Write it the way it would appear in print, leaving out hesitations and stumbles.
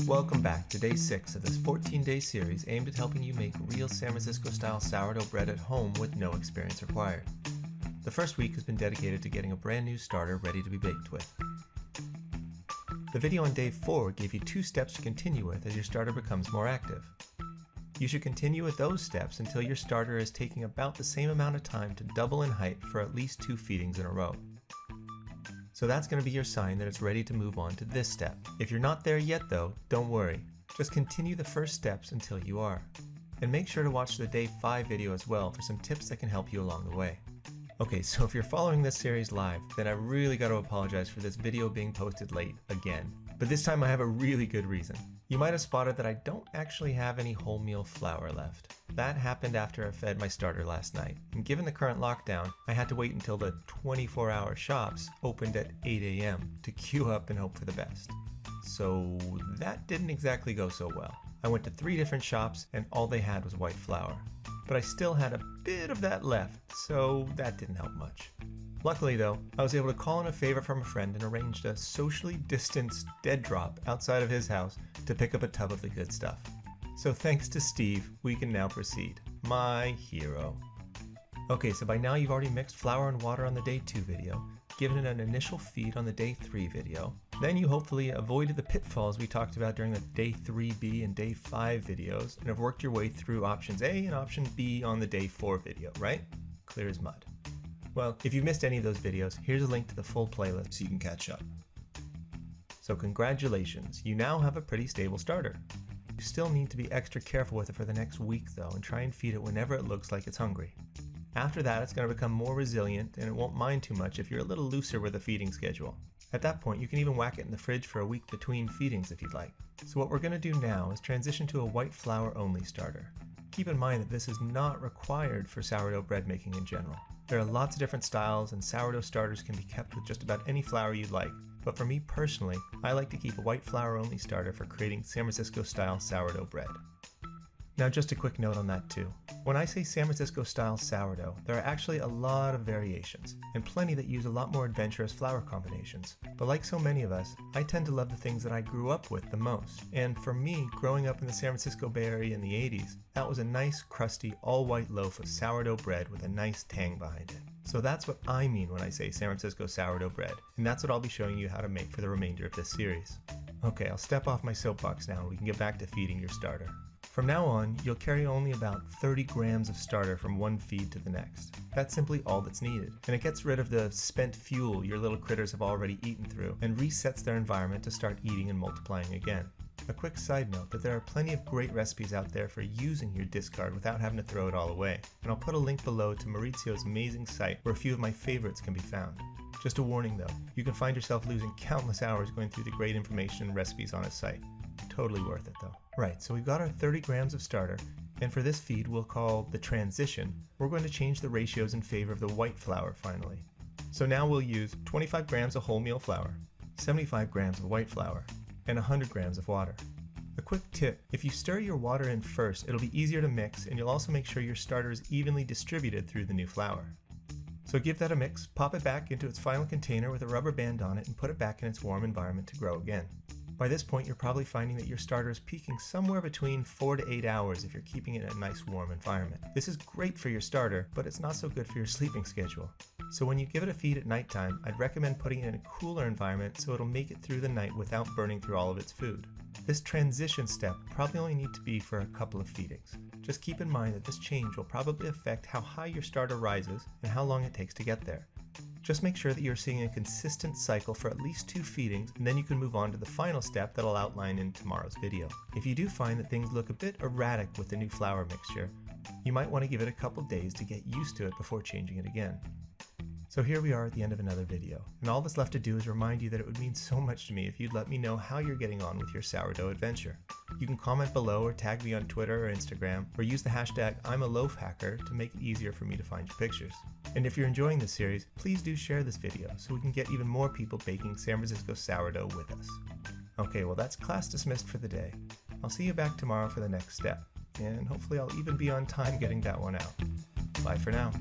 Welcome back to day 6 of this 14-day series aimed at helping you make real San Francisco-style sourdough bread at home with no experience required. The first week has been dedicated to getting a brand new starter ready to be baked with. The video on day 4 gave you 2 steps to continue with as your starter becomes more active. You should continue with those steps until your starter is taking about the same amount of time to double in height for at least 2 feedings in a row. So that's going to be your sign that it's ready to move on to this step. If you're not there yet though, don't worry. Just continue the first steps until you are. And make sure to watch the day 5 video as well for some tips that can help you along the way. Okay, so if you're following this series live, then I really got to apologize for this video being posted late again. But this time I have a really good reason. You might have spotted that I don't actually have any wholemeal flour left. That happened after I fed my starter last night, and given the current lockdown, I had to wait until the 24-hour shops opened at 8 a.m. to queue up and hope for the best. So that didn't exactly go so well. I went to 3 different shops and all they had was white flour. But I still had a bit of that left, so that didn't help much. Luckily though, I was able to call in a favor from a friend and arranged a socially distanced dead drop outside of his house to pick up a tub of the good stuff. So thanks to Steve, we can now proceed. My hero. Okay, so by now you've already mixed flour and water on the day 2 video, given it an initial feed on the day 3 video. Then you hopefully avoided the pitfalls we talked about during the day 3B and day 5 videos and have worked your way through options A and option B on the day 4 video, right? Clear as mud. Well, if you missed any of those videos, here's a link to the full playlist so you can catch up. So congratulations, you now have a pretty stable starter. You still need to be extra careful with it for the next week though, and try and feed it whenever it looks like it's hungry. After that, it's going to become more resilient and it won't mind too much if you're a little looser with the feeding schedule. At that point, you can even whack it in the fridge for a week between feedings if you'd like. So what we're going to do now is transition to a white flour only starter. Keep in mind that this is not required for sourdough bread making in general. There are lots of different styles and sourdough starters can be kept with just about any flour you'd like, but for me personally, I like to keep a white flour only starter for creating San Francisco style sourdough bread. Now just a quick note on that too. When I say San Francisco style sourdough, there are actually a lot of variations, and plenty that use a lot more adventurous flour combinations. But like so many of us, I tend to love the things that I grew up with the most. And for me, growing up in the San Francisco Bay Area in the 80s, that was a nice, crusty, all-white loaf of sourdough bread with a nice tang behind it. So that's what I mean when I say San Francisco sourdough bread, and that's what I'll be showing you how to make for the remainder of this series. Okay, I'll step off my soapbox now and we can get back to feeding your starter. From now on, you'll carry only about 30 grams of starter from one feed to the next. That's simply all that's needed, and it gets rid of the spent fuel your little critters have already eaten through and resets their environment to start eating and multiplying again. A quick side note that there are plenty of great recipes out there for using your discard without having to throw it all away, and I'll put a link below to Maurizio's amazing site where a few of my favorites can be found. Just a warning though, you can find yourself losing countless hours going through the great information and recipes on his site. Totally worth it though. Right, so we've got our 30 grams of starter, and for this feed we'll call the transition, we're going to change the ratios in favor of the white flour finally. So now we'll use 25 grams of wholemeal flour, 75 grams of white flour, and 100 grams of water. A quick tip, if you stir your water in first, it'll be easier to mix and you'll also make sure your starter is evenly distributed through the new flour. So give that a mix, pop it back into its final container with a rubber band on it and put it back in its warm environment to grow again. By this point, you're probably finding that your starter is peaking somewhere between 4 to 8 hours if you're keeping it in a nice warm environment. This is great for your starter, but it's not so good for your sleeping schedule. So when you give it a feed at nighttime, I'd recommend putting it in a cooler environment so it'll make it through the night without burning through all of its food. This transition step probably only need to be for a couple of feedings. Just keep in mind that this change will probably affect how high your starter rises and how long it takes to get there. Just make sure that you're seeing a consistent cycle for at least 2 feedings, and then you can move on to the final step that I'll outline in tomorrow's video. If you do find that things look a bit erratic with the new flour mixture, you might want to give it a couple days to get used to it before changing it again. So here we are at the end of another video, and all that's left to do is remind you that it would mean so much to me if you'd let me know how you're getting on with your sourdough adventure. You can comment below or tag me on Twitter or Instagram, or use the hashtag #I'mALoafHacker to make it easier for me to find your pictures. And if you're enjoying this series, please do share this video so we can get even more people baking San Francisco sourdough with us. Okay, well that's class dismissed for the day. I'll see you back tomorrow for the next step, and hopefully I'll even be on time getting that one out. Bye for now.